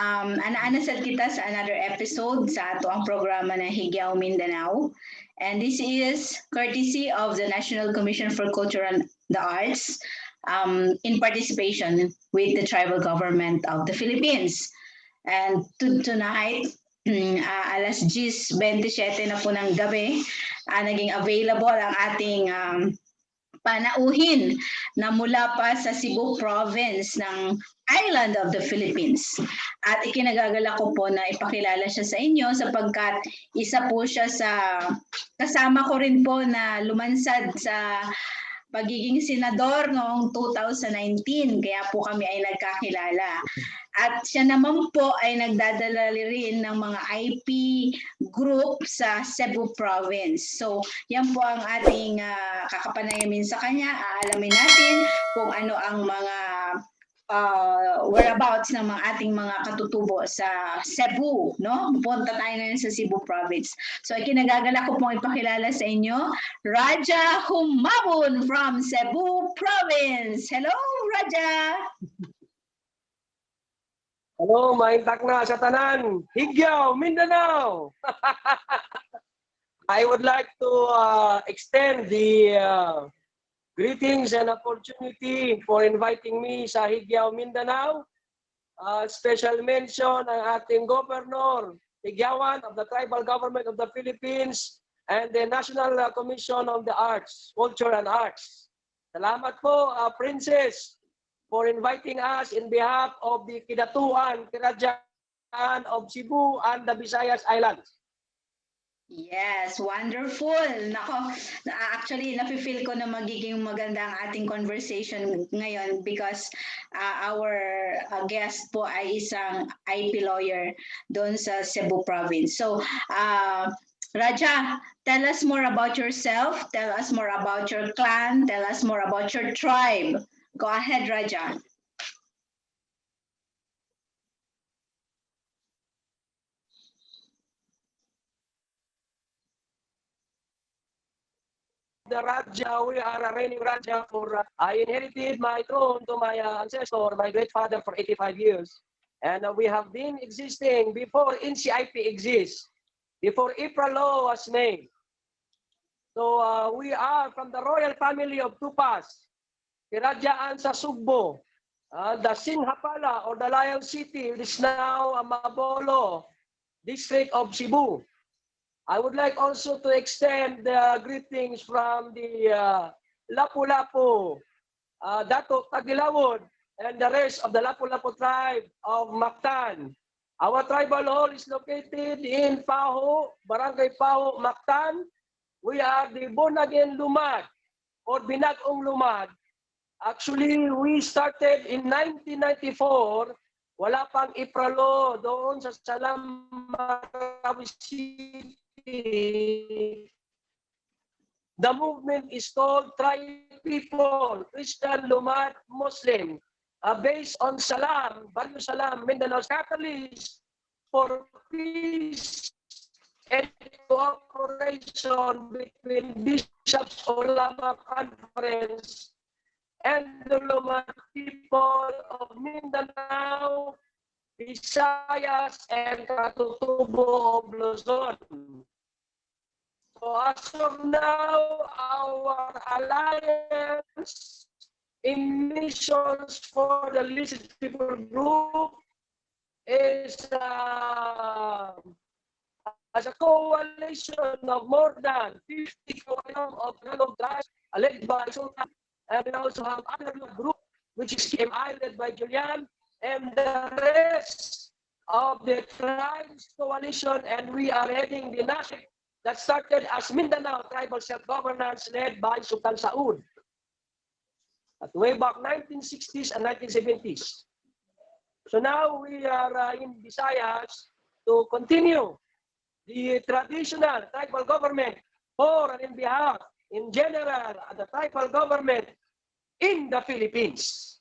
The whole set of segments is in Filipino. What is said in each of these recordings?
Anaanasad kita sa another episode sa ato ang programa na Higyaw Mindanao. And this is courtesy of the National Commission for Culture and the Arts in participation with the tribal government of the Philippines. And tonight, alas 10:27 na po ng gabi, naging available ang ating panauhin na mula pa sa Cebu Province ng island of the Philippines. At ikinagagala ko po na ipakilala siya sa inyo sapagkat isa po siya sa kasama ko rin po na lumansad sa pagiging senador noong 2019, kaya po kami ay nagkakilala. At siya naman po ay nagdadala rin ng mga IP group sa Cebu Province. So yan po ang ating kakapanayamin sa kanya. Aalamin natin kung ano ang mga whereabouts ng mga ating mga katutubo sa Cebu, no? Pupunta tayo ngayon sa Cebu Province. So, ikinagagala ko pong ipakilala sa inyo, Rajah Humabon from Cebu Province. Hello, Rajah! Hello, maintak na sa tanan. Higyaw, Mindanao! I would like to extend the greetings and opportunity for inviting me sa Higyaw, Mindanao. Special mention ang ating Governor, Higyawan of the Tribal Government of the Philippines and the National Commission on the Arts, Culture and Arts. Salamat po, Princess, for inviting us in behalf of the Kidatuan, Kirajaan of Cebu and the Visayas Islands. Yes, wonderful. Nako, actually, nafe-feel ko na magiging maganda ang ating conversation ngayon because our guest po ay isang IP lawyer doon sa Cebu Province. So, Rajah, tell us more about yourself, tell us more about your clan, tell us more about your tribe. Go ahead, Rajah. The Rajah, we are a reigning Rajah for, I inherited my throne to my ancestor, my great father, for 85 years. And we have been existing before NCIP exists, before IPRA law was made. So we are from the royal family of Tupas, Kirajaan sa Sugbo, the Sinhapala or the Lion City, which is now Mabolo, district of Cebu. I would like also to extend the greetings from the Lapu-Lapu, Dato Tagilawod, and the rest of the Lapu-Lapu tribe of Mactan. Our tribal hall is located in Paho, Barangay Paho, Mactan. We are the Bonagen Lumad or Binagong Lumad. Actually, we started in 1994. Wala pang ipralo doon sa Salam Marawi City. The movement is called Tribe People, Christian, Lumad, Muslim, based on Salam, Barrio Salam, Mindanao's catalyst for peace and cooperation between bishops of Ulama Conference and the Lumad people of Mindanao, Visayas, and Katutubo of Luzon. So as of now, our alliance in missions for the Listed People Group is as a coalition of more than 50 of tribes led by Sultan, and we also have other group which is KMI led by Julian, and the rest of the tribes coalition, and we are heading the NASIC that started as Mindanao Tribal Self-Governance led by Sultan Saud at way back 1960s and 1970s. So now we are in Visayas to continue the traditional tribal government for and in behalf, in general, the tribal government in the Philippines.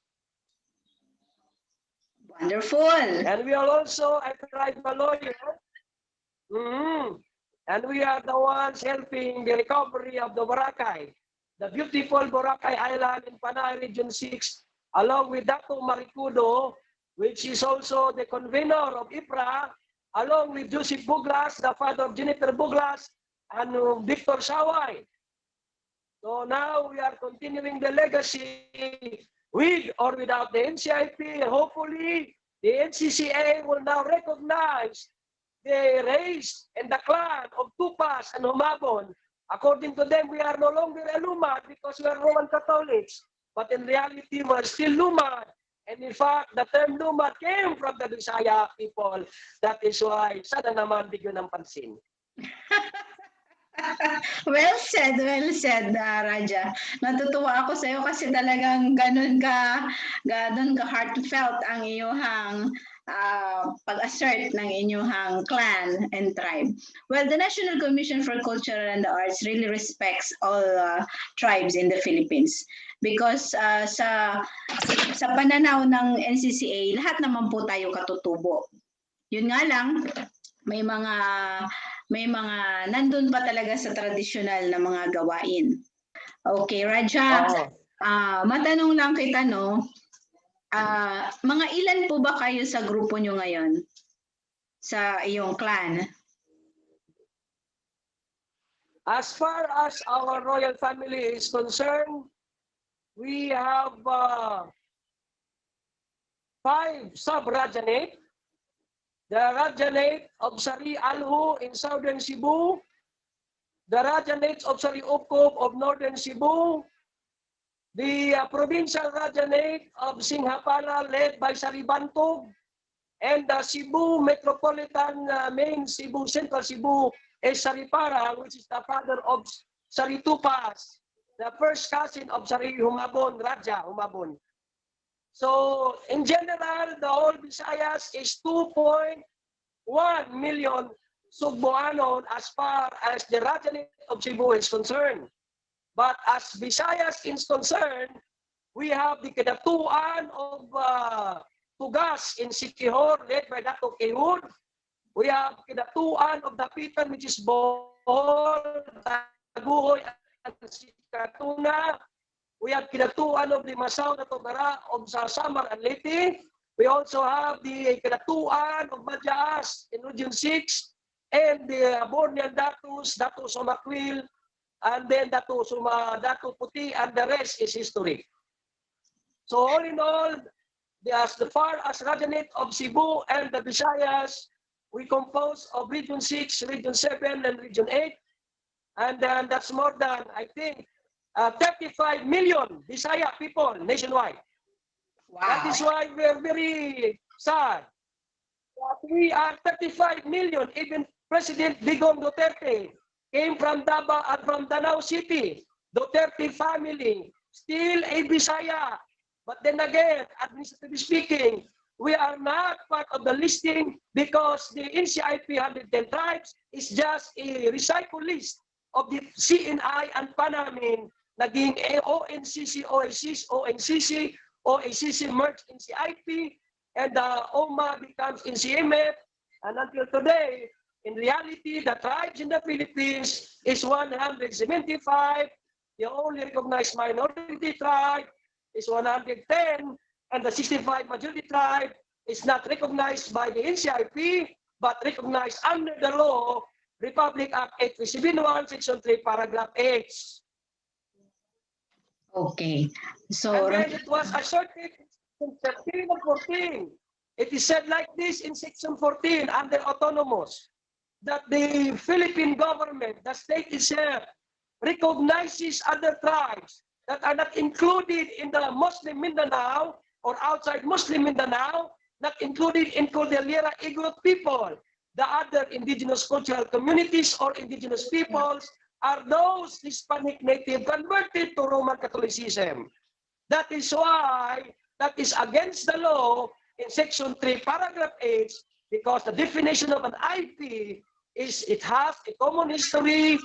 Wonderful. And we are also a tribal lawyer. And we are the ones helping the recovery of the Boracay, the beautiful Boracay Island in Panay Region 6, along with Dato Maricudo, which is also the convener of IPRA, along with Joseph Buglas, the father of Jennifer Buglas, and Victor Saway. So now we are continuing the legacy with or without the NCIP. Hopefully, the NCCA will now recognize the race and the clan of Tupas and Humabon. According to them, we are no longer a Lumad because we are Roman Catholics. But in reality, we are still Lumad. And in fact, the term Lumad came from the Bisaya people. That is why, sana naman bigyan ng pansin. Well said, Raja. Natutuwa ako sa iyo kasi talagang ganun ka heartfelt ang iyong pag-assert ng inyong clan and tribe. Well, the National Commission for Culture and the Arts really respects all tribes in the Philippines because sa pananaw ng NCCA, lahat naman po tayo katutubo. Yun nga lang, may mga nandun pa talaga sa tradisyonal na mga gawain. Okay, Raja, matanong lang kita, no? Mga ilan po ba kayo sa grupo nyo ngayon? Sa iyong clan? As far as our royal family is concerned, we have 5 sub-rajanate. The Rajanate of Sari Alhu in southern Cebu, the Rajanates of Sari Ukop of northern Cebu, the provincial Rajanate of Singhapala led by Sari Bantog, and the Cebu Metropolitan main Cebu, Central Cebu is Sari Para, which is the father of Sari Tupas, the first cousin of Sari Humabon, Rajah Humabon. So, in general, the whole Visayas is 2.1 million Sugboanon as far as the Rajanate of Cebu is concerned. But as Visayas is concerned, we have the Kadatuan of Tugas in Siquijor, led by Dato Ehud. We have Kadatuan of Dapitan, which is Bohol, Taguhoy, and Sikatuna. We have Kinatuan of the Masao na Togara of Samar and Leyte. We also have the Kinatuan of Madyaas in Region 6 and the Bornean Datus, Datu Somakwil, and then Datu Puti, and the rest is history. So all in all, as far as Rajanate of Cebu and the Visayas, we compose of Region 6, Region 7, and Region 8. And then that's more than, I think, 35 million Bisaya people nationwide. Wow. That is why we're very sad that we are 35 million. Even President Digong Duterte came from Davao and from Danao City. Duterte family, still a Bisaya. But then again, administratively speaking, we are not part of the listing because the NCIP 110 tribes is just a recycle list of the CNI and Panamin. Naging ONCC, ONCC merged in CIP, and the OMA becomes in CMF. And until today, in reality, the tribes in the Philippines is 175. The only recognized minority tribe is 110, and the 65 majority tribe is not recognized by the NCIP, but recognized under the law, Republic Act 8371, Section 3, Paragraph H. Okay. So, and then it was asserted in Section 13 and 14. It is said like this in Section 14 under autonomous, that the Philippine government, the state itself, recognizes other tribes that are not included in the Muslim Mindanao or outside Muslim Mindanao, not included in Cordillera Igorot people. The other indigenous cultural communities or indigenous peoples are those Hispanic native converted to Roman Catholicism. That is why that is against the law in Section 3, Paragraph H, because the definition of an IP is it has a common history,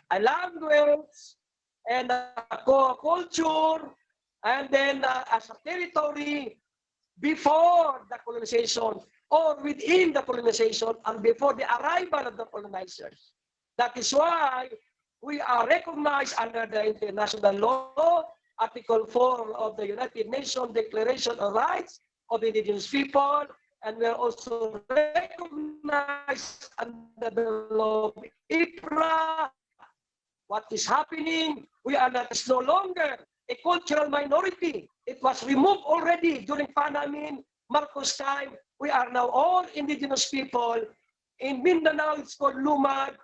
a language, and a culture, and then as a territory before the colonization or within the colonization and before the arrival of the colonizers. That is why we are recognized under the international law, Article 4 of the United Nations Declaration of Rights, of indigenous people, and we are also recognized under the law of IPRA. What is happening? We are not is no longer a cultural minority. It was removed already during Panamin, Marcos time. We are now all indigenous people. In Mindanao, it's called Lumad,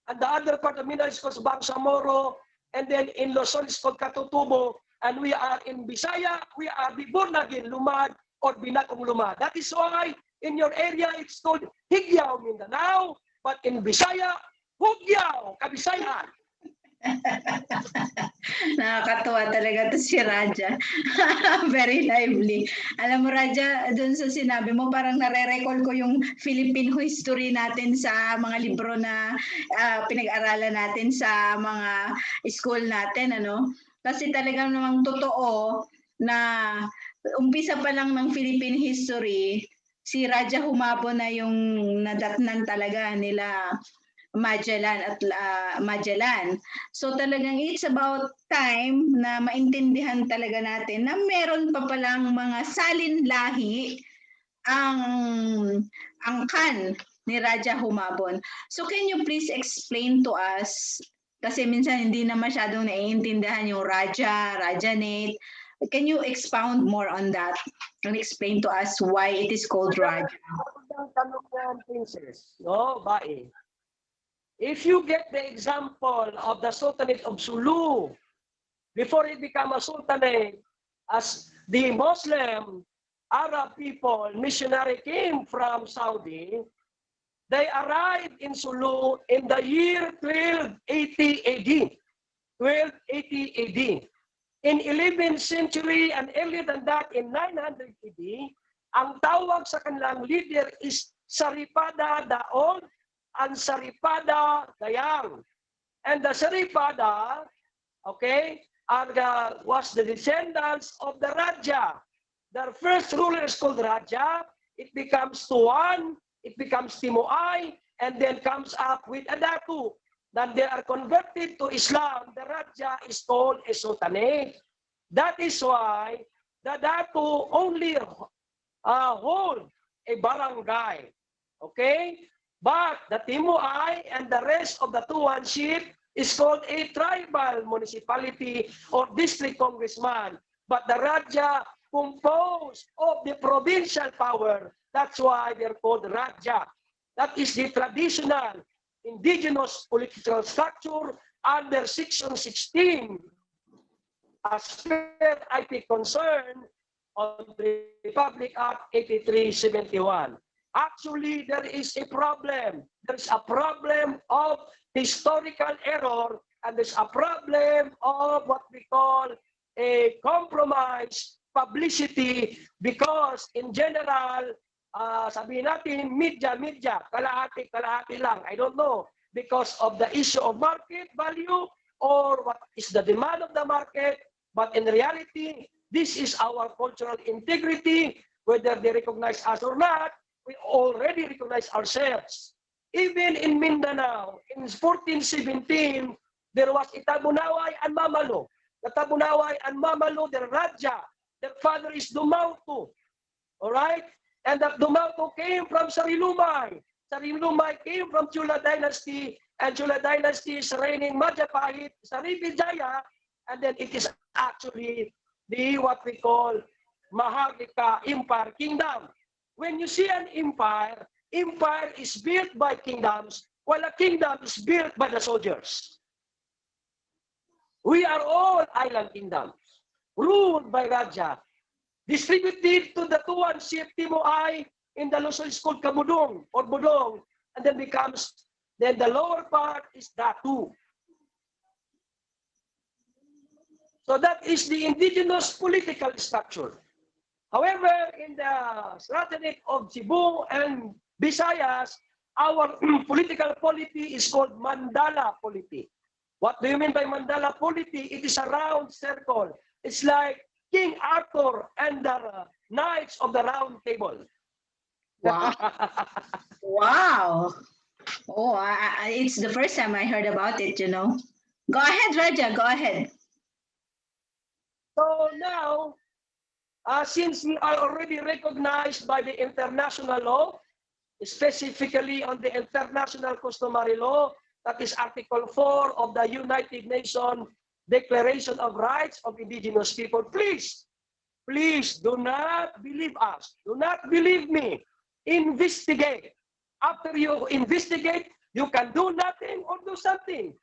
and the other part of Mindanao is called Bangsamoro, and then in Luzon, it's called Katutubo, and we are in Bisaya, we are the Born-again Lumad or Binakong Lumad. That is why in your area, it's called Higyao, Mindanao, but in Bisaya, Hugyao, Kabisayan. Nakakatuwa talaga to si Raja. Very lively. Alam mo Raja, dun sa sinabi mo, parang nare-recall ko yung Philippine history natin sa mga libro na pinag-aralan natin sa mga school natin. Ano? Kasi talagang namang totoo na umpisa pa lang ng Philippine history, si Raja Humabon na yung nadatnan talaga nila Magellan at Magellan. So talagang it's about time na maintindihan talaga natin na meron pa palang mga salin lahi ang angkan ni Raja Humabon. So can you please explain to us, kasi minsan hindi na masyadong naiintindihan yung Raja, Rajanate. Can you expound more on that and explain to us why it is called Raja? Tanong yan, Princess. No, bae. If you get the example of the Sultanate of Sulu, before it became a Sultanate, as the Muslim Arab people, missionary came from Saudi, they arrived in Sulu in the year 1280 AD. 1280 AD. In 11th century and earlier than that, in 900 AD, ang tawag sa kanilang leader is Saripada Daon and Saripada Dayang. And the Saripada, okay, was the descendants of the Rajah. Their first ruler is called Rajah. It becomes Tuan, it becomes Timuay, and then comes up with Adatu. Then they are converted to Islam. The Rajah is called a Sultanate. That is why the Datu only hold a barangay. Okay? But the Timuay and the rest of the Tuanship is called a tribal municipality or district congressman. But the Rajah composed of the provincial power. That's why they're called Rajah. That is the traditional indigenous political structure under Section 16 as per IP concern on the Republic Act 8371. Actually, there is a problem. There's a problem of historical error, and there's a problem of what we call a compromise publicity, because in general, sabihin natin, media, kalahati lang. I don't know. Because of the issue of market value or what is the demand of the market. But in reality, this is our cultural integrity, whether they recognize us or not. We already recognize ourselves. Even in Mindanao, in 1417, there was Itabunaway and Mamalo. The Tabunaway and Mamalo, their Raja, their father is Dumauto. All right? And that Dumauto came from Sarilumay. Sarilumay came from Chula dynasty, and Chula dynasty is reigning Majapahit, Srivijaya, and then it is actually the what we call Maharlika Empire Kingdom. When you see an empire, empire is built by kingdoms, while a kingdom is built by the soldiers. We are all island kingdoms, ruled by Raja, distributed to the Tuanship Timuay in the Luzon is called Kabudong or Budong, and then the lower part is Datu. So that is the indigenous political structure. However, in the Sultanate of Cebu and Visayas, our political polity is called Mandala polity. What do you mean by Mandala polity? It is a round circle. It's like King Arthur and the Knights of the Round Table. Wow. Wow. Oh, it's the first time I heard about it, you know. Go ahead, Raja, go ahead. So now, since we are already recognized by the international law, specifically on the international customary law, that is Article 4 of the United Nations Declaration of Rights of Indigenous People. Please, please do not believe us. Do not believe me. Investigate. After you investigate, you can do nothing or do something.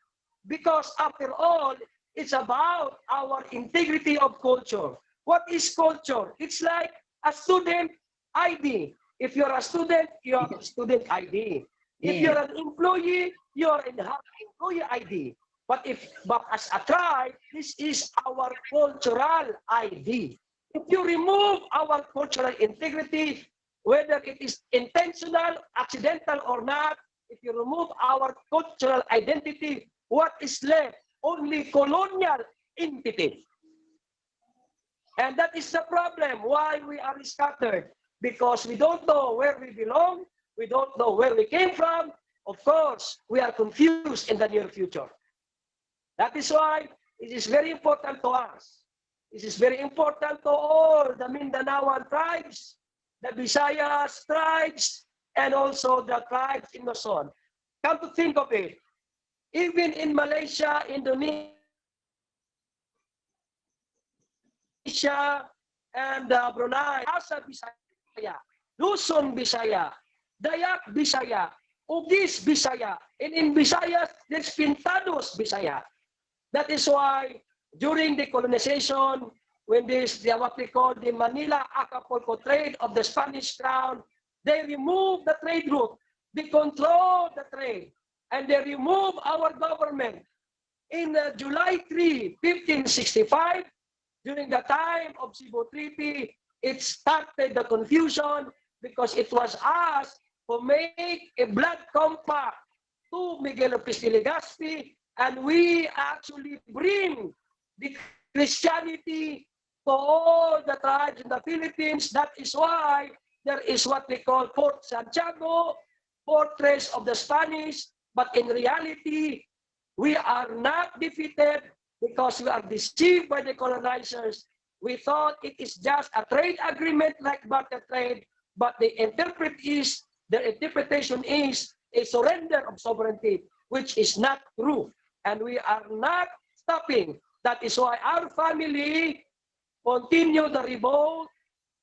Because after all, it's about our integrity of culture. What is culture? It's like a student ID. If you're a student, you have a student ID. If you're an employee, you're in employee ID. But as a tribe, this is our cultural ID. If you remove our cultural integrity, whether it is intentional, accidental or not, if you remove our cultural identity, what is left? Only colonial entity. And that is the problem why we are scattered, because we don't know where we belong, we don't know where we came from. Of course, we are confused in the near future. That is why it is very important to us. It is very important to all the Mindanaoan tribes, the Visayas tribes, and also the tribes in Luzon. Come to think of it, even in Malaysia, Indonesia, and Brunei, Asa Bisaya, Luzon Bisaya, Dayak Bisaya, Ugis Bisaya, and in Visayas, there's Pintados Bisaya. That is why during the colonization, when what we call the Manila-Acapulco trade of the Spanish crown, they removed the trade route, they controlled the trade, and they removed our government. In July 3, 1565, during the time of Cebu Treaty, it started the confusion because it was us who made a blood compact to Miguel Lopez de Legazpi, and we actually bring the Christianity to all the tribes in the Philippines. That is why there is what we call Fort Santiago, fortress of the Spanish, but in reality, we are not defeated because we are deceived by the colonizers. We thought it is just a trade agreement like barter trade, but their interpretation is a surrender of sovereignty, which is not true. And we are not stopping. That is why our family continue the revolt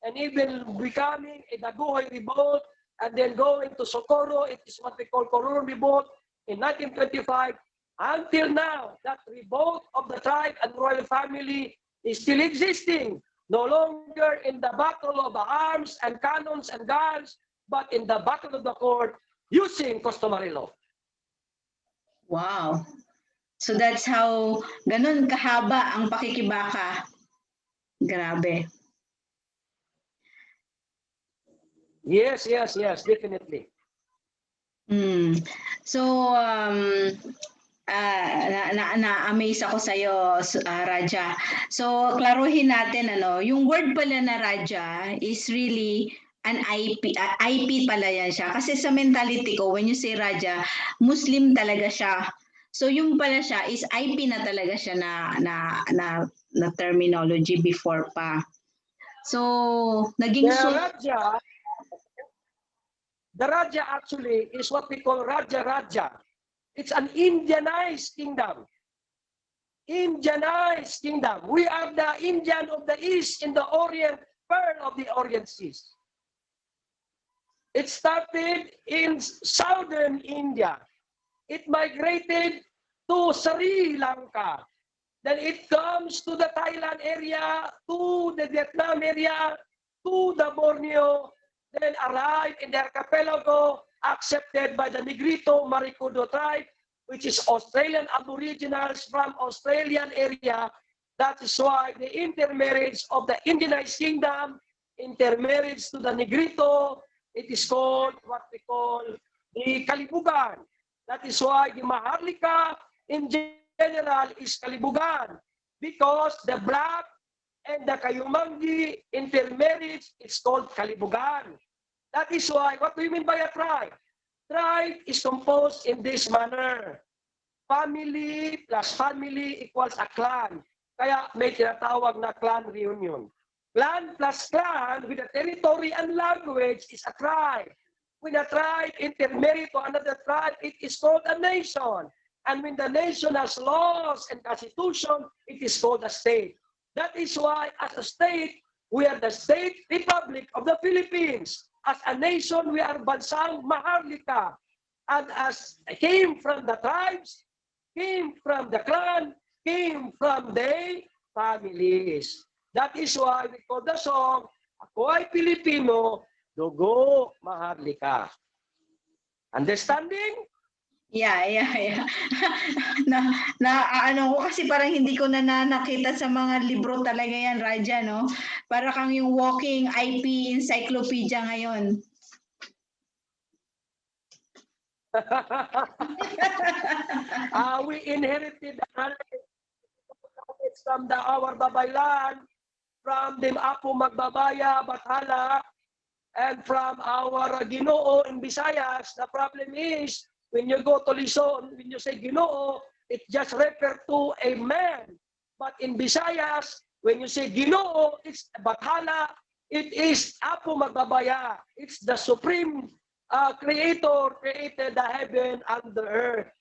and even becoming a Daguhoy revolt and then going to Socorro. It is what we call Coron revolt in 1925. Until now, that revolt of the tribe and royal family is still existing. No longer in the battle of the arms and cannons and guns, but in the battle of the court using customary law. Wow. So that's how, ganun kahaba ang pakikibaka. Grabe. Yes, definitely. So, na-amaze ako sa'yo, Raja. So, klaruhin natin, yung word pala na Raja is really an IP pala yan siya. Kasi sa mentality ko, when you say Raja, Muslim talaga siya. So, yung pala siya is IP na talaga siya na terminology before pa. So, naging The Rajah actually is what we call Raja. It's an Indianized kingdom. Indianized kingdom. We are the Indian of the East in the Orient, pearl of the Orient Seas. It started in southern India. It migrated to Sri Lanka. Then it comes to the Thailand area, to the Vietnam area, to the Borneo, then arrived in the archipelago, accepted by the Negrito Maricudo tribe, which is Australian Aboriginals from Australian area. That is why the intermarriage of the Indianized kingdom, intermarriage to the Negrito, it is called what we call the Kalibugan. That is why the Maharlika in general is Kalibugan, because the black and the Kayumangi intermarriage is called Kalibugan. That is why, what do you mean by a tribe? Tribe is composed in this manner. Family plus family equals a clan. Kaya may tinatawag na clan reunion. Clan plus clan with a territory and language is a tribe. When a tribe intermarry to another tribe, it is called a nation. And when the nation has laws and constitution, it is called a state. That is why, as a state, we are the State Republic of the Philippines. As a nation, we are Bansang Maharlika. And as came from the tribes, came from the clan, came from the families. That is why we call the song, Ako ay Pilipino, Dugo Maharlika. Understanding? Yeah. Ano ko kasi parang hindi ko na nakita sa mga libro talaga yan, Raja, no? Para kang yung walking IP encyclopedia ngayon. We inherited the knowledge from our babaylan, from the Apo Magbabaya, Bathala, and from our Ginoo in Visayas. The problem is, when you go to Luzon, when you say Ginoo, it just refers to a man. But in Visayas, when you say Ginoo, it's Bathala, it is Apo Magbabaya. It's the supreme creator created the heaven and the earth.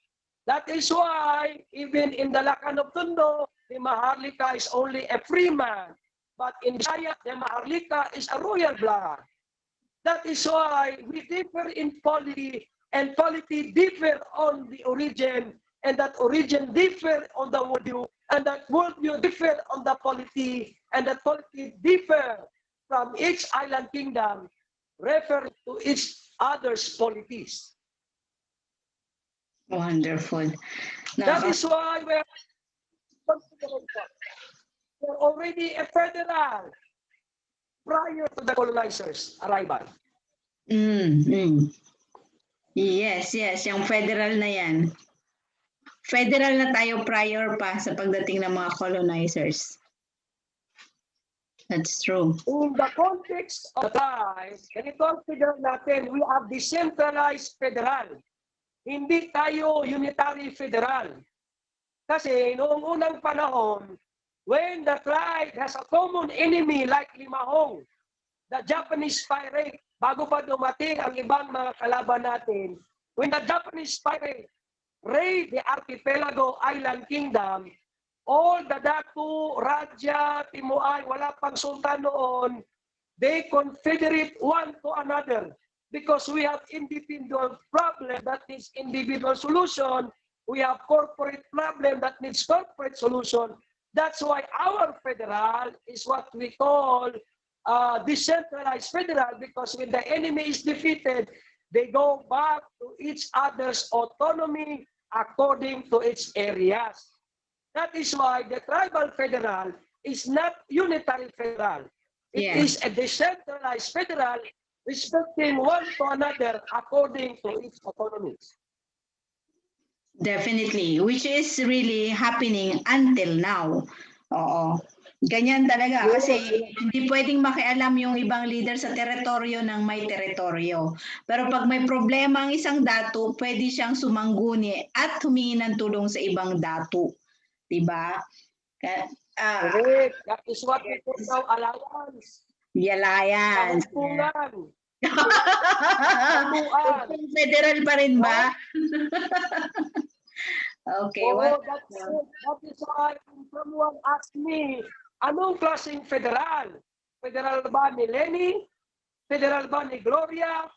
That is why, even in the Lakan of Tondo, the Maharlika is only a free man. But in Visayas, the Maharlika is a royal blood. That is why we differ in polity, and polity differ on the origin, and that origin differ on the worldview, and that worldview differ on the polity, and that polity differ from each island kingdom, refer to each other's polities. Wonderful. That is why we're already a federal prior to the colonizers' arrival. Yes, yung federal na yan. Federal na tayo prior pa sa pagdating ng mga colonizers. That's true. In the context of the tribe, can you consider natin, we are decentralized federal. Hindi tayo unitary federal. Kasi noong unang panahon, when the tribe has a common enemy like Limahong, the Japanese pirate, bago pa dumating ang ibang mga kalaban natin, when the Japanese pirate raid the archipelago island kingdom, all the Datu, Rajah, Timuay, wala pang sultan noon, they confederate one to another because we have individual problem that needs individual solution. We have corporate problem that needs corporate solution. That's why our federal is what we call decentralized federal, because when the enemy is defeated, they go back to each other's autonomy according to its areas. That is why the tribal federal is not unitary federal. It is a decentralized federal respecting one to another according to its autonomies. Definitely, which is really happening until now. Oo. Ganyan talaga kasi hindi pwedeng makialam yung ibang leader sa teritoryo ng may teritoryo. Pero pag may problema ang isang datu, pwede siyang sumangguni at humingi ng tulong sa ibang datu. Diba? Correct. That is what we call now alliance. The alliance. Federal pa rin ba? Okay. That is why someone asked me, anong klaseng federal? Federal ba ni Lenny? Federal ba ni Gloria?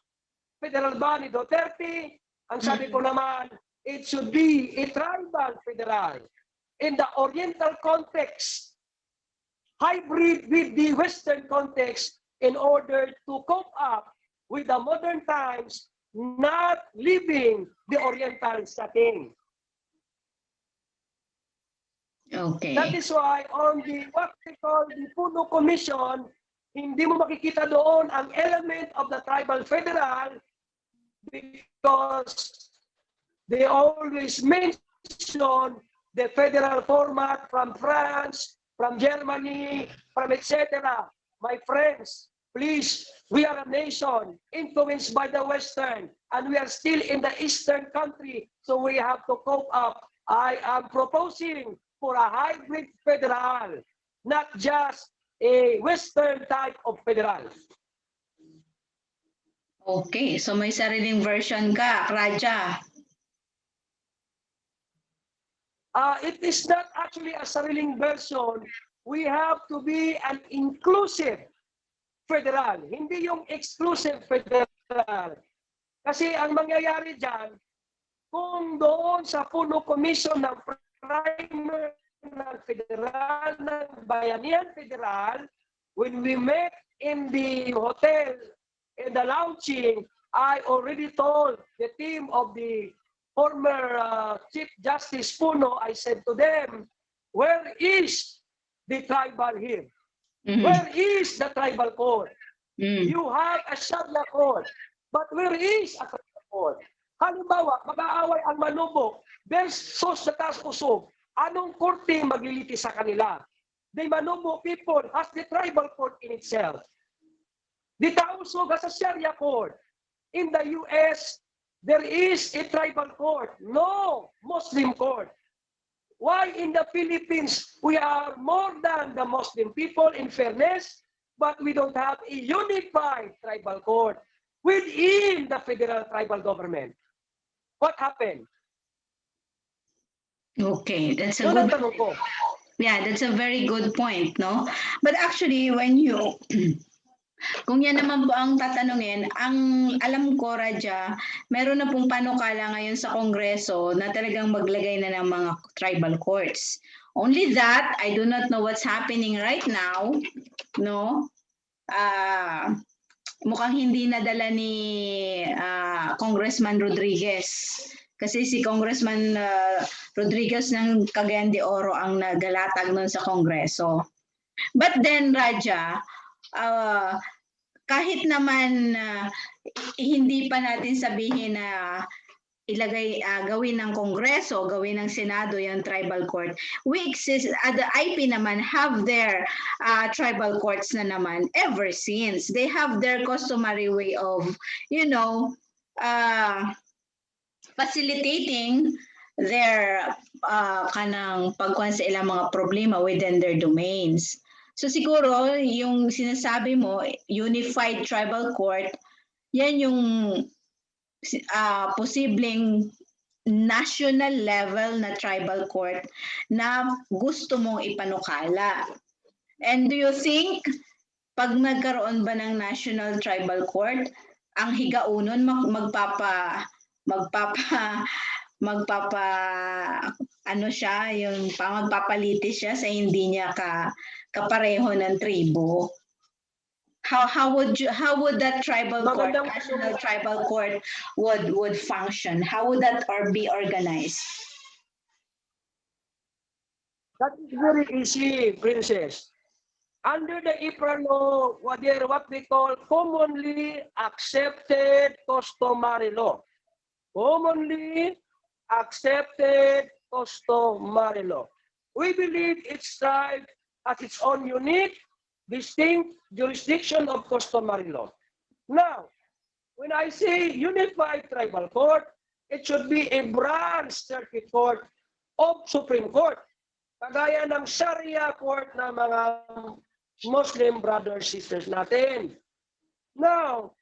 Federal ba ni Duterte? Ang sabi ko naman, it should be a tribal federal. In the Oriental context, hybrid with the Western context in order to cope up with the modern times, not leaving the Oriental setting. Okay. That is why on the what we call the Puno Commission, hindi mo makikita doon ang element of the tribal federal because they always mention the federal format from France, from Germany, from etc. My friends, please, we are a nation influenced by the Western, and we are still in the Eastern country, so we have to cope up. I am proposing for a hybrid federal, not just a Western type of federal. Okay, so may sariling version ka, Raja. It is not actually a sariling version. We have to be an inclusive federal, hindi yung exclusive federal. Kasi ang mangyayari dyan, kung doon sa Puno Commission ng Primer ng Federal, ng Bayanihan Federal, when we met in the hotel, in the lounging, I already told the team of the former Chief Justice Puno, I said to them, where is the tribal here? Where is the tribal court? You have a Sharia court, but where is a tribal court? Halimbawa, mag-aaway ang Manubo versus the Taas-Usog. Anong korte maglilitis sa kanila? The Manubo people has the tribal court in itself. The Taas-Usog has a Sharia court. In the US, there is a tribal court, no Muslim court. Why in the Philippines, we are more than the Muslim people in fairness, but we don't have a unified tribal court within the federal tribal government? What happened? Okay, that's a Yun good ang tanong ko. Yeah, that's a very good point, no? But actually, when you kung yan naman po ang tatanungin, ang alam ko, Raja, meron na pong panukala ngayon sa Kongreso na talagang maglagay na ng mga tribal courts. Only that, I do not know what's happening right now, no? Mukhang hindi nadala ni Congressman Rodriguez. Kasi si Congressman Rodriguez ng Cagayan de Oro ang nagalatag nun sa Kongreso. But then, Raja, kahit naman hindi pa natin sabihin na ilagay, gawin ng Kongreso, gawin ng Senado yung tribal court, we exist, the IP naman have their tribal courts na naman ever since. They have their customary way of, you know, facilitating their kanang pagkuhan sa ilang mga problema within their domains. So siguro, yung sinasabi mo, unified tribal court, yan yung posibleng national level na tribal court na gusto mong ipanukala. And do you think, pag nagkaroon ba ng national tribal court, ang higaunon ano siya, yung magpapalitis siya sa hindi niya kapareho ng tribo? How would that tribal court, national tribal court would function? How would that be organized? That is very easy, Princess. Under the IPRA law, what we call commonly accepted customary law. Commonly accepted customary law. We believe each tribe has its own unique, distinct jurisdiction of customary law. Now, when I say unified tribal court, it should be a branch circuit court of Supreme Court. Kagaya ng Sharia court na mga Muslim brothers, sisters natin. Now,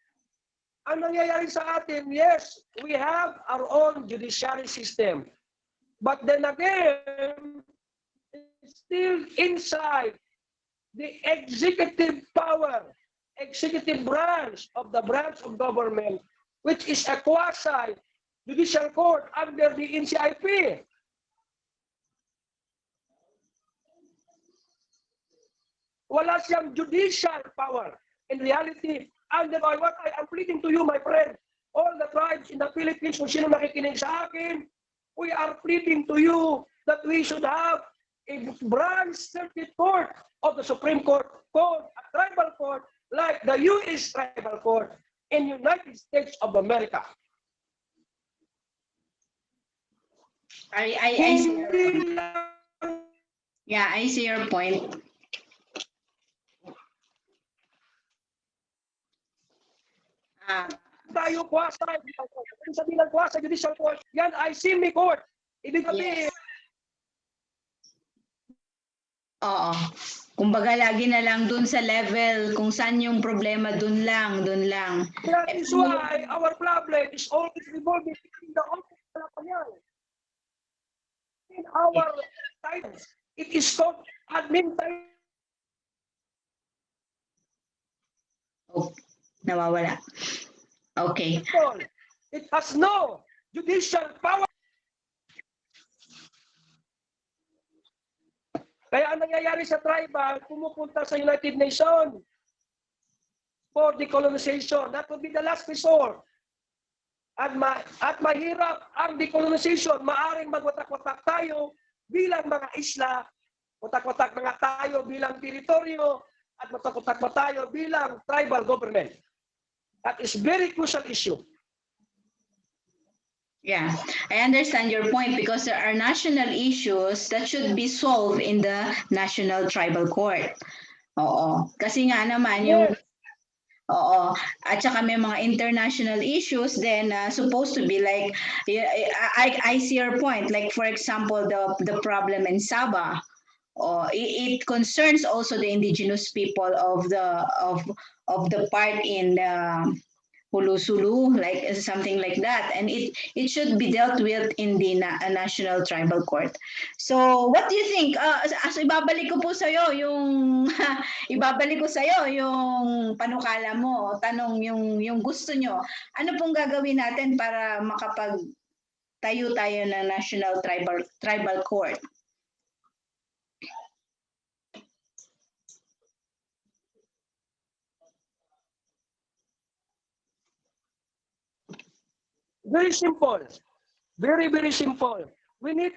ang nangyayari sa atin, yes, we have our own judiciary system. But then again, it's still inside the executive power, executive branch of the branch of government, which is a quasi-judicial court under the NCIP. Wala siyang judicial power. In reality, under what I am pleading to you, my friend, all the tribes in the Philippines, kung sino nakikinig sa akin, we are pleading to you that we should have a branch circuit court of the Supreme Court called a tribal court like the U.S. tribal court in United States of America. I see your point. Yeah, I see your point. Tayo kwasa, sabi ng kwasa, judicial court, yan ay semi-court. Ibig sabihin, Oo. Kumbaga lagi na lang dun sa level kung saan yung problema, dun lang. That is why our problem is always revolving in the office of Malacanang. In our titles, it is called admin title. Oh, nawawala. Okay. It has no judicial power. Kaya ang nangyayari sa tribal, pumupunta sa United Nations for decolonization. That would be the last resort. At mahirap ang decolonization. Maaring magwatak-watak tayo bilang mga isla, watak-watak mga tayo bilang teritoryo, at watak-watak tayo bilang tribal government. That is very crucial issue. Yeah, I understand your point because there are national issues that should be solved in the National Tribal Court. Oo. Kasi nga naman yung Oo. At saka may mga international issues then supposed to be like I see your point, like for example the problem in Sabah. It concerns also the indigenous people of the part in Hulu-Sulu, like something like that, and it should be dealt with in the National Tribal Court. So what do you think? So ibabalik ko po sa iyo yung panukala mo, tanong yung gusto nyo. Ano pong gagawin natin para makapagtayo tayo ng National Tribal Court? Very simple. Very, very simple. We need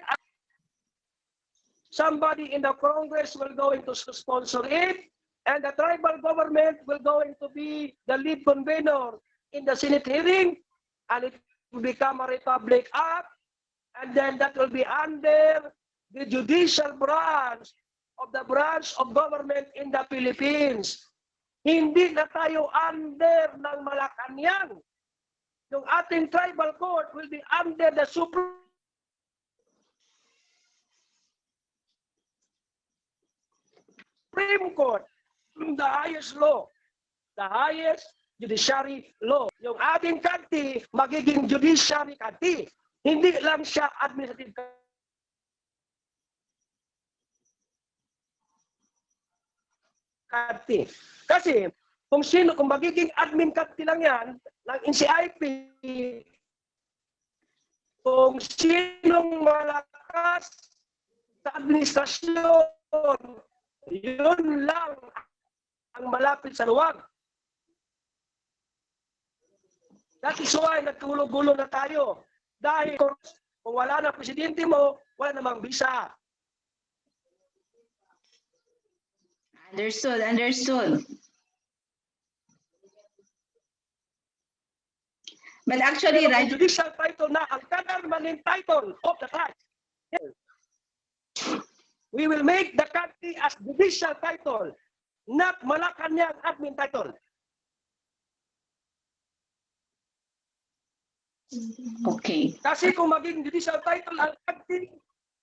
somebody in the Congress will going to sponsor it, and the tribal government will going to be the lead convener in the Senate hearing, and it will become a Republic Act, and then that will be under the judicial branch of government in the Philippines. Hindi na tayo under ng Malacanang. Yung ating tribal court will be under the Supreme Court, the highest law, the highest judiciary law. Yung ating kanti, magiging judiciary kanti. Hindi lang siya administrative kanti. Kasi kung magiging admin kanti lang yan, ng NCIP, kung sinong malakas sa administrasyon, yun lang ang malapit sa luwag. That is why nagtulo-gulo na tayo. Dahil kung wala na presidente mo, wala namang bisa. Understood. But actually, right? Judicial title na ang permanent title of the tribe. We will make the country as judicial title, not Malacanang admin title. Okay. Kasi kung maging judicial title ang country,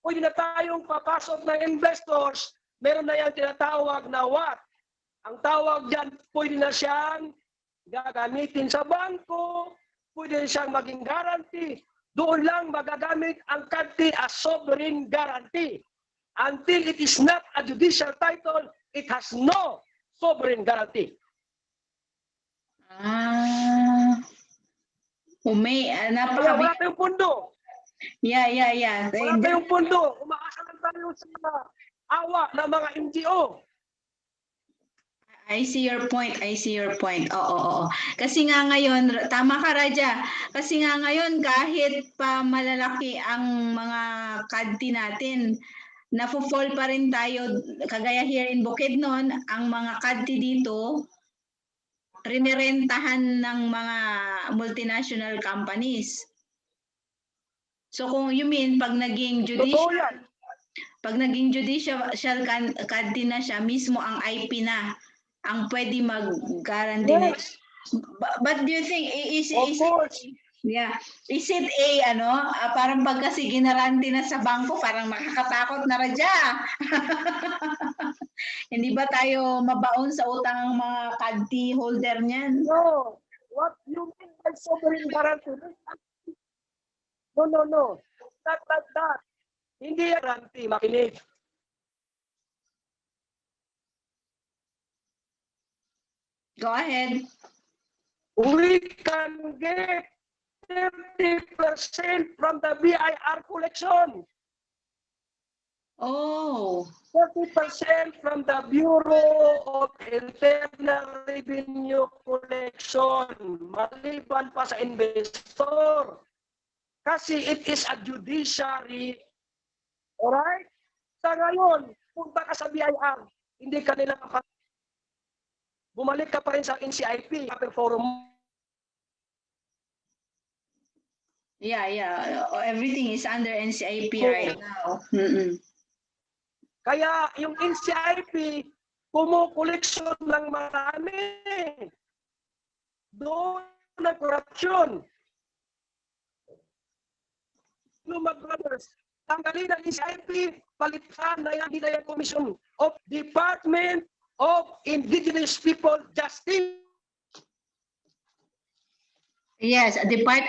pwede na tayong papasok ng investors, meron na yan tinatawag na what? Ang tawag dyan, pwede na siyang gagamitin sa bangko, pwede siyang maging guarantee. Doon lang magagamit ang country as sovereign guarantee. Until it is not a judicial title, it has no sovereign guarantee. Napakabig. Wala tayong pundo. Yeah. Wala tayong pundo. Umaasa lang tayo sa awa ng mga NGO. I see your point. Oo. Kasi nga ngayon, tama ka Raja, kasi nga ngayon kahit pa malalaki ang mga kanti natin, nafo-fall pa rin tayo, kagaya here in Bukidnon, ang mga kanti dito, rinirentahan ng mga multinational companies. So kung you mean, pag naging judicial kanti na siya, mismo ang IP na ang pwede mag-guarantee. Yes. But do you think is it parang pag kasi ginaranti na sa bangko, parang makakatakot na Raja. Hindi ba tayo mabaon sa utang ang mga kadti holder niyan? No. What you mean by sovereign guarantee? No, no, no. Not like that. Hindi yan guarantee, makinig. Go ahead. We can get 30% from the BIR collection. Oh. 30% from the Bureau of Internal Revenue Collection, maliban pa sa investor. Kasi it is a judiciary. Alright? Sa ngayon, punta ka sa BIR, hindi ka nila bumalik ka pa rin sa NCIP, upper forum. Yeah. Everything is under NCIP right now. Kaya yung NCIP, kumukoleksyon ng marami. Doon na korupsyon. Lumag Brothers, tanggalin ang NCIP, palitan na yan, hindi Commission of Department of Indigenous People Justice. Yes,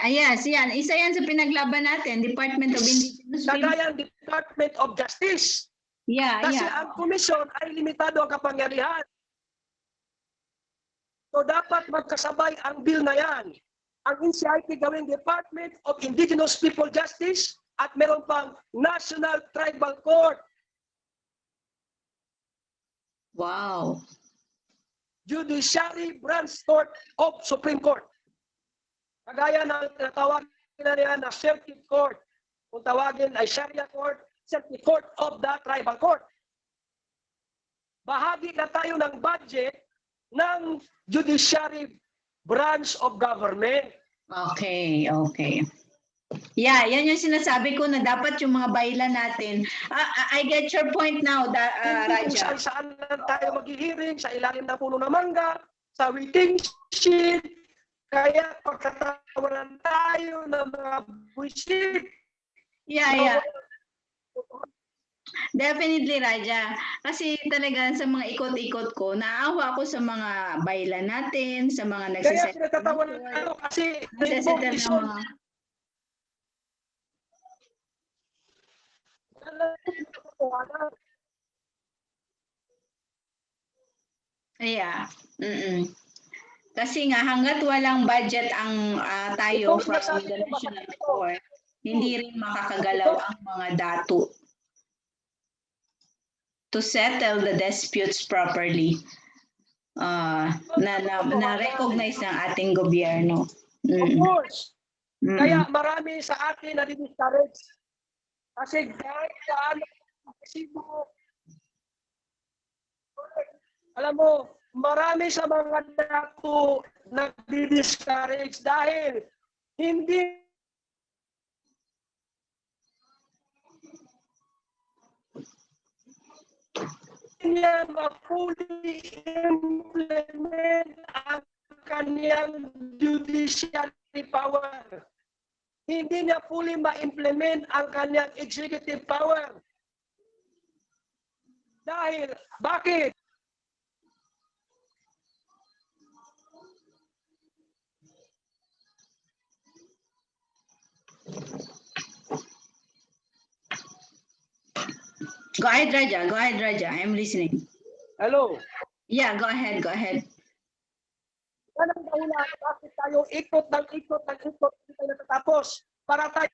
yes, yan. Isa yan sa pinaglaban natin, Department of Indigenous People. Kagaya Department of Justice. Yeah. Kasi ang komisyon ay limitado ang kapangyarihan. So dapat magkasabay ang bill na yan. Ang NCIP gawing Department of Indigenous People Justice at meron pang National Tribal Court. Wow. Judiciary Branch Court of Supreme Court. Kagaya ng tinatawagin na niya na Circuit Court. Kung tawagin ay Sharia Court, Circuit Court of the Tribal Court. Bahagi na tayo ng budget ng Judiciary Branch of Government. Okay. Yeah, yan yung sinasabi ko na dapat yung mga baylan natin. I get your point now, Rajah. Saan lang tayo maghihiring, sa ilalim ng puno ng mangga, sa waiting sheet, kaya pagkatawanan tayo ng mga bullshit. Yeah. Definitely, Rajah. Kasi talaga sa mga ikot-ikot ko, naawa ako sa mga baylan natin, sa mga Kaya pinagtatawanan tayo kasi nagsisettle ng mga... Yeah. Kasi nga hangga't walang budget ang tayo from the national court, hindi rin makakagalaw ang mga dato to settle the disputes properly na recognize ng ating gobyerno. Of course. Kaya marami sa atin na discourage. Kasi kahit saan alam mo, marami sa mga dato na discourage dahil hindi niya ma-fully implement ang kanyang judiciary power. Hindi niya fully ma-implement ang kanyang executive power. Dahil, bakit? Go ahead, Rajah. I'm listening. Hello? Yeah, go ahead. Yan ang dahilan, bakit tayo ikot, hindi tayo natatapos. Para tayo.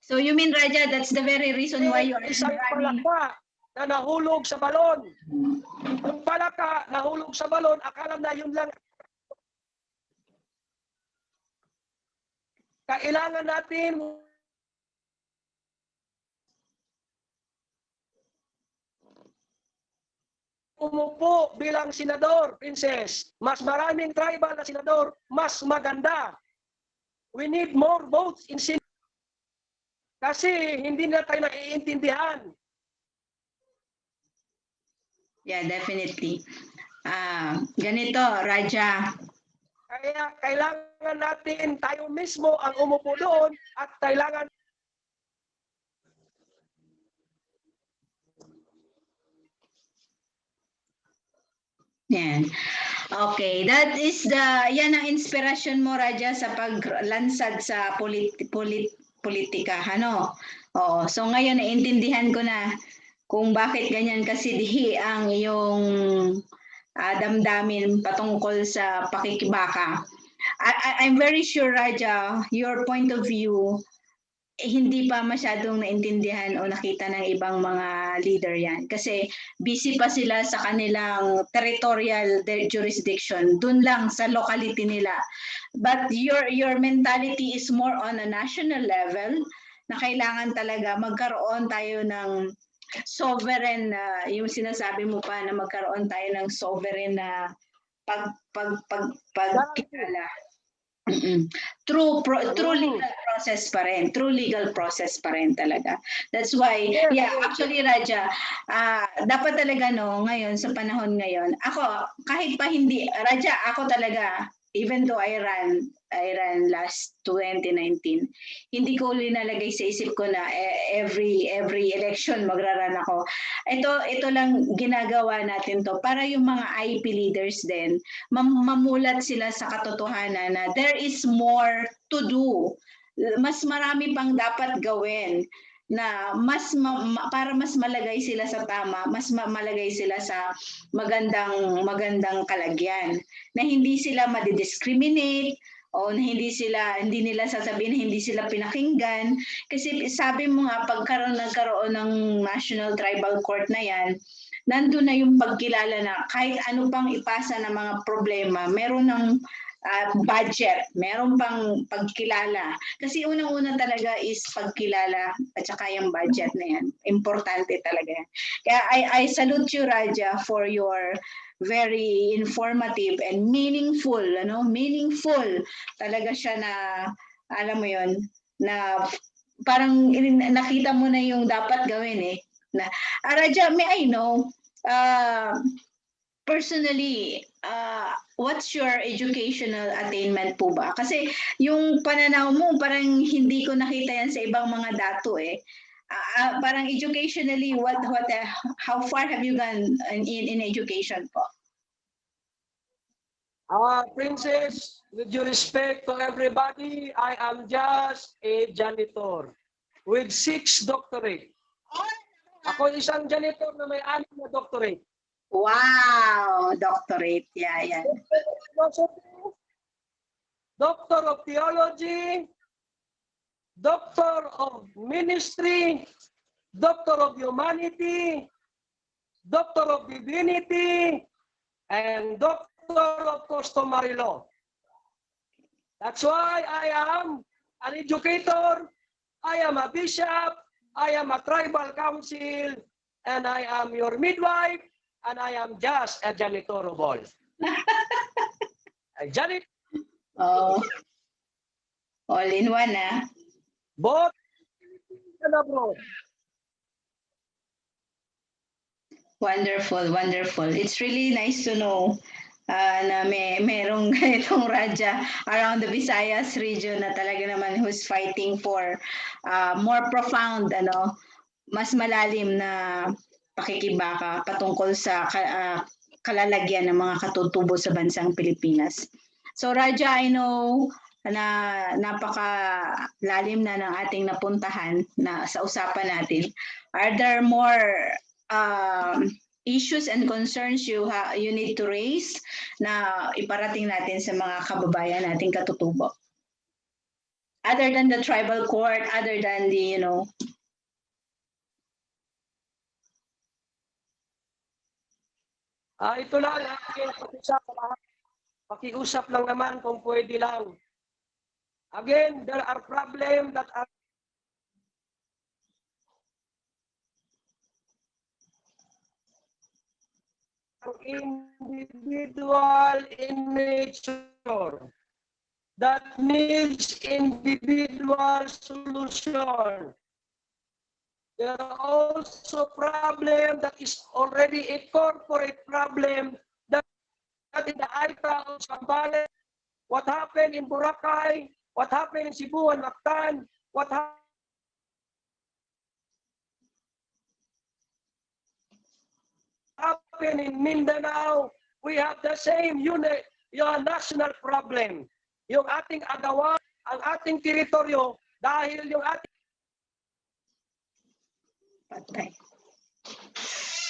So you mean, Rajah, that's the very reason why you are isang running? palaka na nahulog sa balon. Yung palaka nahulog sa balon, akala na yun lang. Kailangan natin umupo bilang senador, princess. Mas maraming tribal na senador, mas maganda. We need more votes in Senate. Kasi hindi na tayo naiintindihan. Yeah, definitely. Ganito, Rajah. Kaya kailangan natin tayo mismo ang umupo doon at kailangan Yan. Okay, that is yan ang inspirasyon mo, Raja, sa paglansad sa politika, ano? Oo, so ngayon naintindihan ko na kung bakit ganyan kasidihi ang iyong damdamin patungkol sa pakikibaka. I'm very sure, Raja, your point of view hindi pa masyadong naintindihan o nakita ng ibang mga leader yan. Kasi busy pa sila sa kanilang territorial jurisdiction, dun lang sa locality nila. But your mentality is more on a national level na kailangan talaga magkaroon tayo ng sovereign, yung sinasabi mo pa na magkaroon tayo ng sovereign na pagkilala. True legal process pa rin. True legal process pa rin talaga. That's why, actually, Raja, dapat talaga ngayon, sa panahon ngayon, ako, kahit pa hindi, Raja, ako talaga, even though I ran last 2019, hindi ko linalagay sa isip ko na every election magraran ako. Ito lang ginagawa natin to para yung mga IP leaders din, mamulat sila sa katotohanan na there is more to do. Mas marami pang dapat gawin na para mas malagay sila sa tama, mas malagay sila sa magandang kalagyan, na hindi sila madidiscriminate o na hindi nila sasabihin na hindi sila pinakinggan. Kasi sabi mo nga, nagkaroon ng National Tribal Court na yan, nandun na yung pagkilala na kahit ano pang ipasa ng mga problema, meron ng budget, meron pang pagkilala. Kasi unang-una talaga is pagkilala at saka yung budget na yan. Importante talaga yan. Kaya I salute you, Raja, for your very informative and meaningful, meaningful talaga siya na, alam mo yon, na parang nakita mo na yung dapat gawin na, Raja, may I know, personally, what's your educational attainment po ba? Kasi yung pananaw mo, parang hindi ko nakita yan sa ibang mga dato parang educationally, how far have you gone in education po? Princess, with due respect to everybody, I am just a janitor with 6 doctorate. Ako isang janitor na may 6 na doctorate. Wow, doctorate. Yeah. Doctor of Theology, Doctor of Ministry, Doctor of Humanity, Doctor of Divinity, and Doctor of Customary Law. That's why I am an educator, I am a bishop, I am a tribal council, and I am your midwife, and I am just a janitor of all. A janitor. Oh, all in one, Both and abroad. Wonderful. It's really nice to know na merong ganitong Raja around the Visayas region na talaga naman who's fighting for more profound, mas malalim na pakikibaka patungkol sa kalalagyan ng mga katutubo sa bansang Pilipinas. So Raja, I know na napakalalim na ng ating napuntahan na sa usapan natin. Are there more issues and concerns you need to raise na iparating natin sa mga kababayan nating katutubo? Other than the tribal court, other than the, Ito lang, pakiusap lang naman kung pwede lang. Again, there are problems that are individual in nature that needs individual solution. There are also problems that is already a corporate problem that in the Aita of Sambales, what happened in Boracay, what happened in Cebu and Mactan, what happened in Mindanao, we have the same yung national problem. Yung ating agawan, ang ating teritoryo, dahil yung ating Patay.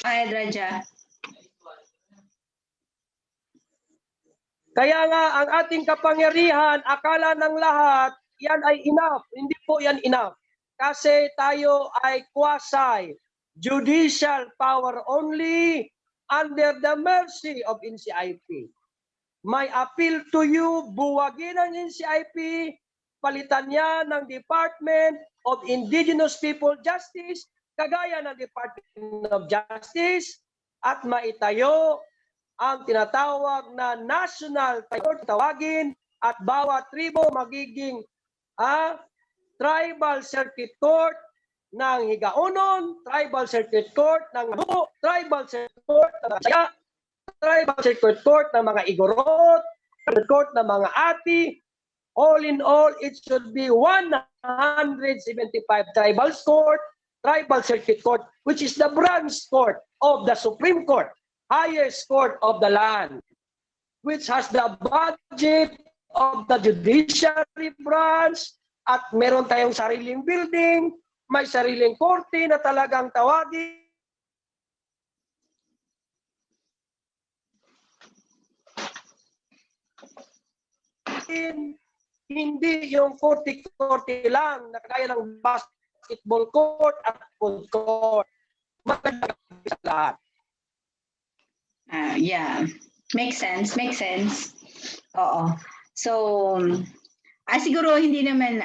Ay, Raja. Kaya nga, ang ating kapangyarihan, akala ng lahat, yan ay enough. Hindi po yan enough. Kasi tayo ay quasi judicial power only under the mercy of NCIP. My appeal to you, buwagin ang NCIP, palitan niya ng Department of Indigenous People Justice, kagaya ng Department of Justice, at maitayo ang tinatawag na national tawagin, at bawat tribo magiging tribal circuit court ng Higaonon, tribal circuit court ng Mabuko, tribal circuit court ng Masaya, tribal circuit court ng mga Igorot, circuit court ng mga Ati. All in all, it should be 175 tribal circuit court, which is the branch court of the Supreme Court, highest court of the land, which has the budget of the judiciary branch, at meron tayong sariling building, may sariling korte na talagang tawagin. Hindi yung korte lang na kagaya ng basketball court at food court. Maganda sa lahat. Yeah, makes sense. Oo. So, siguro hindi naman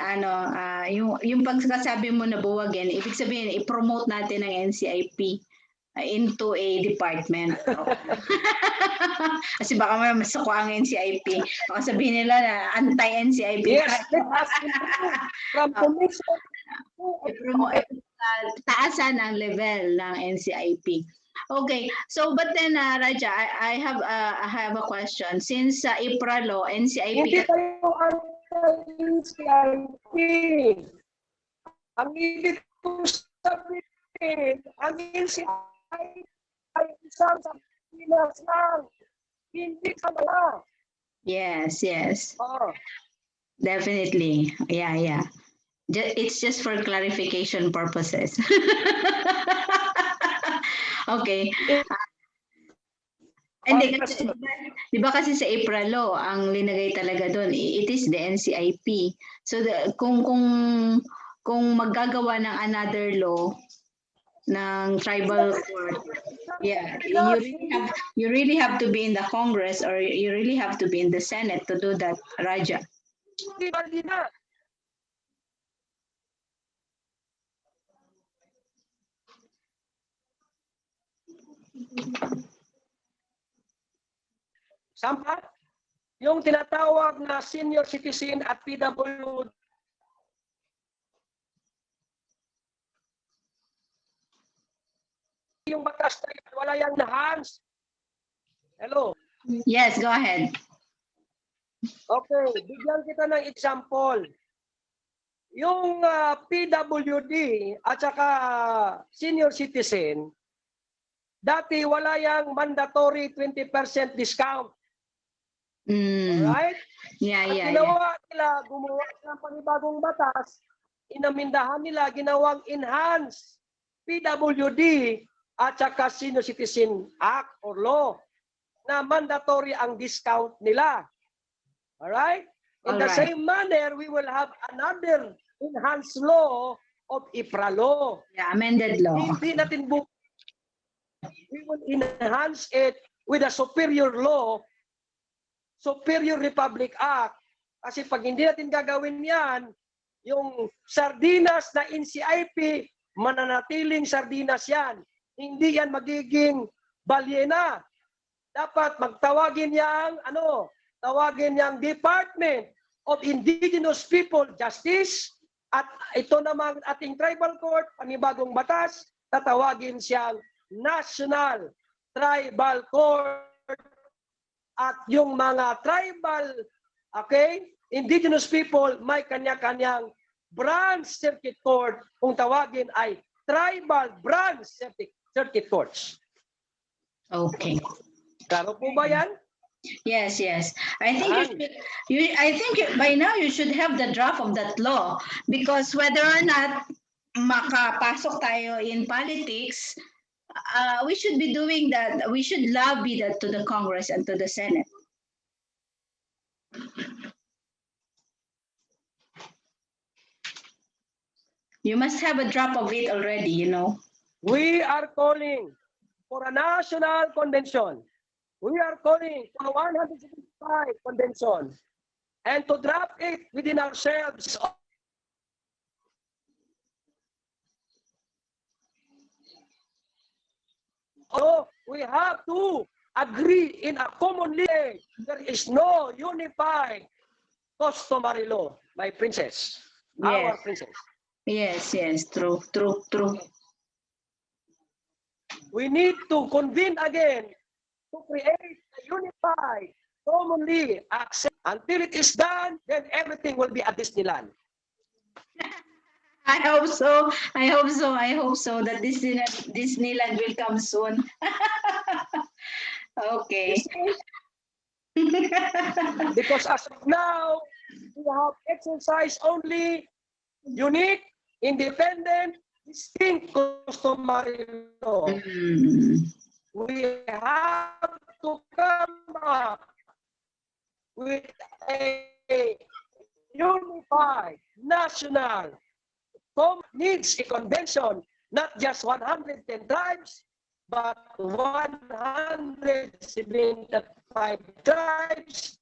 yung pagsasabi mo na buwagin, ibig sabihin i-promote natin ang NCIP into a department. Kasi baka may masakwa ang NCIP. Baka sabihin nila na anti-NCIP. Yes, from commission. Taasan ang level ng NCIP. Okay, so but then Raja, I have a question. Since April law, NCIP. Hindi tayo anti-NCIP. Ang ibig ko sabihin, ang NCIP ay isang sa Pinas lang. Hindi sa mga. Yes. Oh. Definitely. Yeah. It's just for clarification purposes. Okay. Hindi kasi, di ba kasi sa April law, ang linagay talaga doon, it is the NCIP. So kung maggagawa ng another law ng tribal court, yeah, you really have to be in the Congress, or you really have to be in the Senate to do that, Raja. Hindi na. Sampa, yung tinatawag na senior citizen at PWD, yung batas na yan, wala yung enhance. Hello? Yes, go ahead. Okay, bigyan kita ng example. Yung PWD at saka senior citizen, dati wala yung mandatory 20% discount. Alright? Yeah. Ginawa nila, gumawa ng panibagong batas, inamindahan nila, ginawang enhanced PWD at saka Senior Citizen Act or Law na mandatory ang discount nila. Alright? In the same manner, we will have another enhanced law of IPRA law. Yeah, amended law. Hindi natin we will enhance it with a superior law, Superior Republic Act. Kasi pag hindi natin gagawin yan, yung sardinas na NCIP, mananatiling sardinas yan. Hindi yan magiging balyena. Dapat magtawagin yang tawagin yang Department of Indigenous People Justice, at ito namang ating tribal court, panibagong batas, tatawagin siyang National Tribal Court, at yung mga tribal, indigenous people, may kanya-kanyang branch circuit court, kung tawagin ay tribal branch circuit courts. Okay. Klaro po ba yan? Yes, yes. I think I think by now you should have the draft of that law, because whether or not makapasok tayo in politics, we should be doing that. We should lobby that to the Congress and to the Senate. You must have a draft of it already, you know. We are calling for a national convention. We are calling for a 175 convention, and to draft it within ourselves. So we have to agree in a common language. There is no unified customary law, my princess, our Yes. princess. Yes, yes, true, true, true. We need to convene again to create a unified, commonly accepted. Until it is done, then everything will be a Disneyland. I hope so. I hope so. I hope so that Disneyland will come soon. Okay. Because as of now, we have exercised only unique, independent, distinct customary law. We have to come up with a unified national needs a convention, not just 110 tribes, but 175 tribes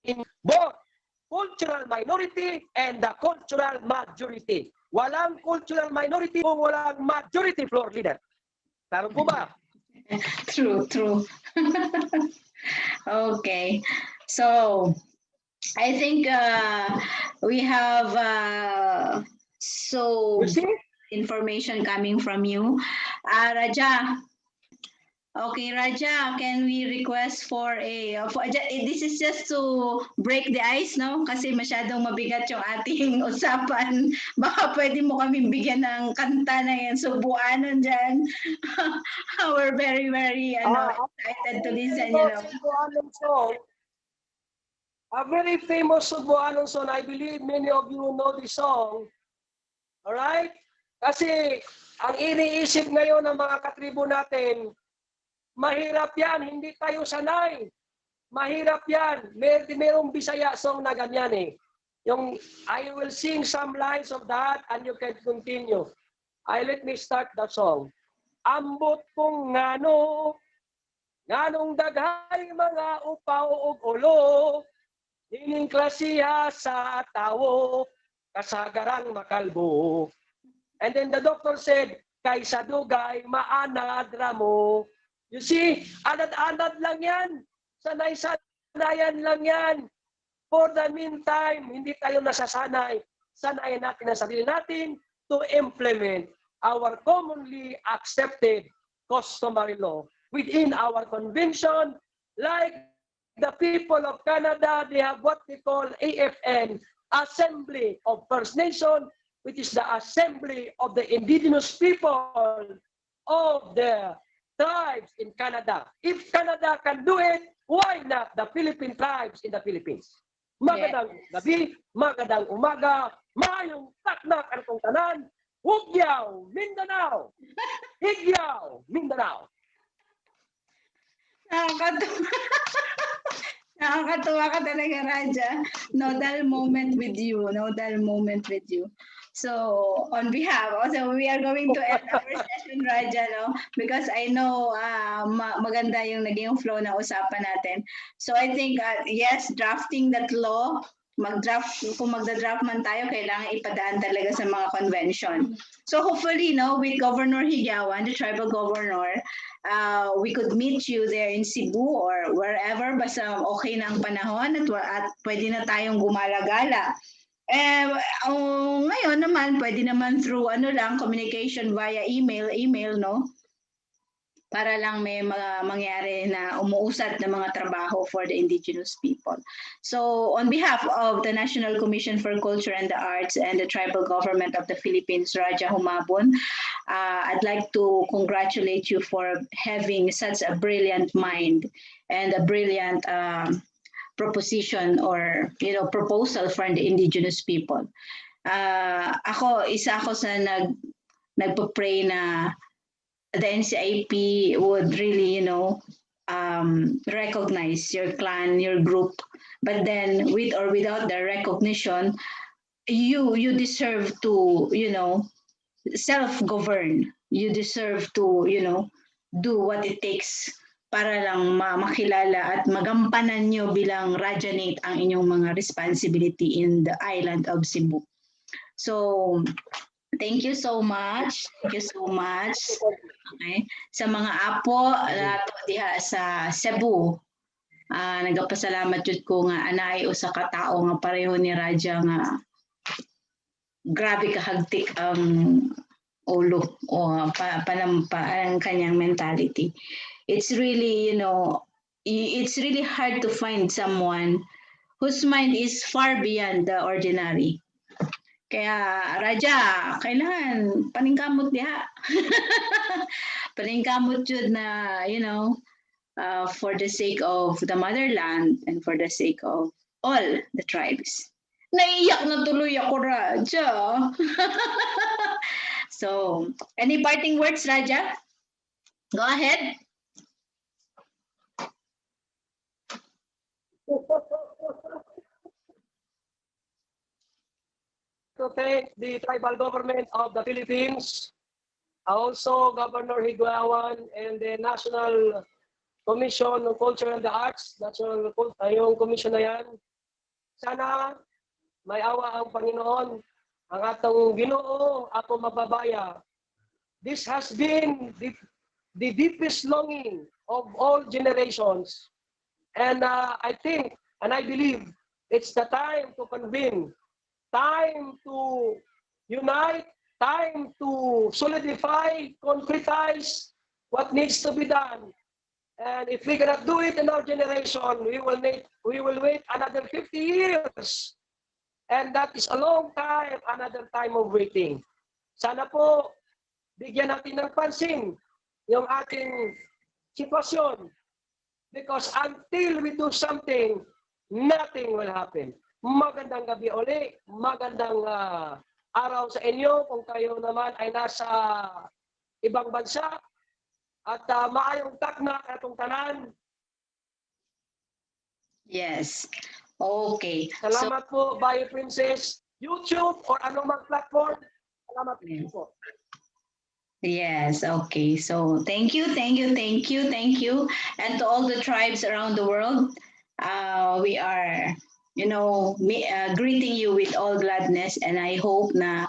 in both cultural minority and the cultural majority. Walang cultural minority kung walang majority floor leader. Taro po ba? True, true. Okay. So I think we have so information coming from you. Raja. Okay, Raja, can we request for this is just to break the ice, no? Kasi masyadong mabigat yung ating usapan. Baka pwede mo kami bigyan ng kanta na yan, Subuanon dyan. We're very, very excited to listen, you know. Subuanon song, a very famous Subuanon song. I believe many of you know the song. Alright? Kasi ang iniisip ngayon ng mga katribo natin, mahirap yan, hindi tayo sanay. Mahirap yan. Merong Bisaya song na ganyan eh. Yung, I will sing some lines of that and you can continue. Let me start the song. Ambot kong ngano, nganong daghay mga upaw ug ulo, hining klasiha sa tawo, kasagarang makalbo. And then the doctor said, kay sa dugay maanad ramo. You see, anad-anad lang yan. Sanay-sanayan lang yan. For the meantime, hindi tayo nasasanay. Sanayin natin ang sarili natin to implement our commonly accepted customary law within our convention. Like the people of Canada, they have what we call AFN, Assembly of First Nation, which is the assembly of the indigenous people of the tribes in Canada. If Canada can do it, why not the Philippine tribes in the Philippines? Magandang gabi, magandang umaga, maayong taknak ang itong tanan, Hugyaw, Mindanao! Higyaw, Mindanao! Nakakatuwa. Nakakatuwa ka talaga, Raja. Nodal moment with you. Nodal moment with you. So, on behalf, also, we are going to end our session, Raja, no? Because I know maganda yung naging flow na usapan natin. So, I think, yes, drafting that law, kung magda-draft man tayo, kailangan ipadaan talaga sa mga convention. So, hopefully, no, with Governor Higawan, the tribal governor, we could meet you there in Cebu or wherever, basta okay na ang panahon at pwede na tayong gumala-gala. Ngayon naman, pwede naman through communication via email, no? para lang may mangyari na umuusad na mga trabaho for the indigenous people. So on behalf of the National Commission for Culture and the Arts and the Tribal Government of the Philippines, Rajah Humabon, I'd like to congratulate you for having such a brilliant mind and a brilliant proposition or proposal for the indigenous people. Isa ako sa nagpo-pray na the NCIP would really, recognize your clan, your group, but then with or without the recognition, you deserve to, self-govern. You deserve to, do what it takes para lang makilala at magampanan nyo bilang Rajanate ang inyong mga responsibility in the island of Cebu. So, thank you so much. Thank you so much. Okay. Sa mga apo nato diha sa Cebu, nagapasalamat jud ko nga anay usa ka tawo nga pareho ni Raja nga grabe kahagtik ang ulo o ang kanyang mentality. It's really, it's really hard to find someone whose mind is far beyond the ordinary. Kaya, Raja, kailangan paningkamot diha. Paningkamot yun na, for the sake of the motherland and for the sake of all the tribes. Naiyak na tuloy ako, Raja. So, any parting words, Raja? Go ahead. To thank the tribal government of the Philippines, also Governor Higuawan and the National Commission on Culture and the Arts, yung commission na yan. Sana may awa ang Panginoon, ang atong Ginoo, ato mababaya. This has been the deepest longing of all generations. And I think, and I believe, it's the time to convene, time to unite, time to solidify, concretize what needs to be done. And if we cannot do it in our generation, we will wait another 50 years. And that is a long time, another time of waiting. Sana po, bigyan natin ng pansin yung ating sitwasyon. Because until we do something, nothing will happen. Magandang gabi uli, magandang araw sa inyo kung kayo naman ay nasa ibang bansa. At maayong takna atong tanan. Yes. Okay. Salamat po, Bayo Princess, YouTube or anumang platform. Salamat po. Yes, okay. So thank you. And to all the tribes around the world, we are, greeting you with all gladness. And I hope na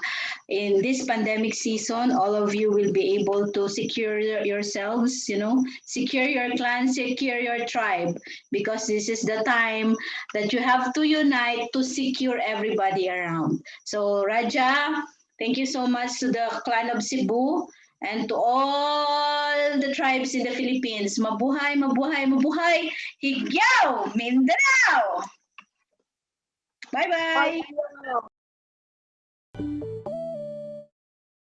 in this pandemic season, all of you will be able to secure yourselves, secure your clan, secure your tribe, because this is the time that you have to unite to secure everybody around. So Raja, thank you so much to the clan of Cebu and to all the tribes in the Philippines. Mabuhay, mabuhay, mabuhay! Higyaw! Mindanao! Bye-bye!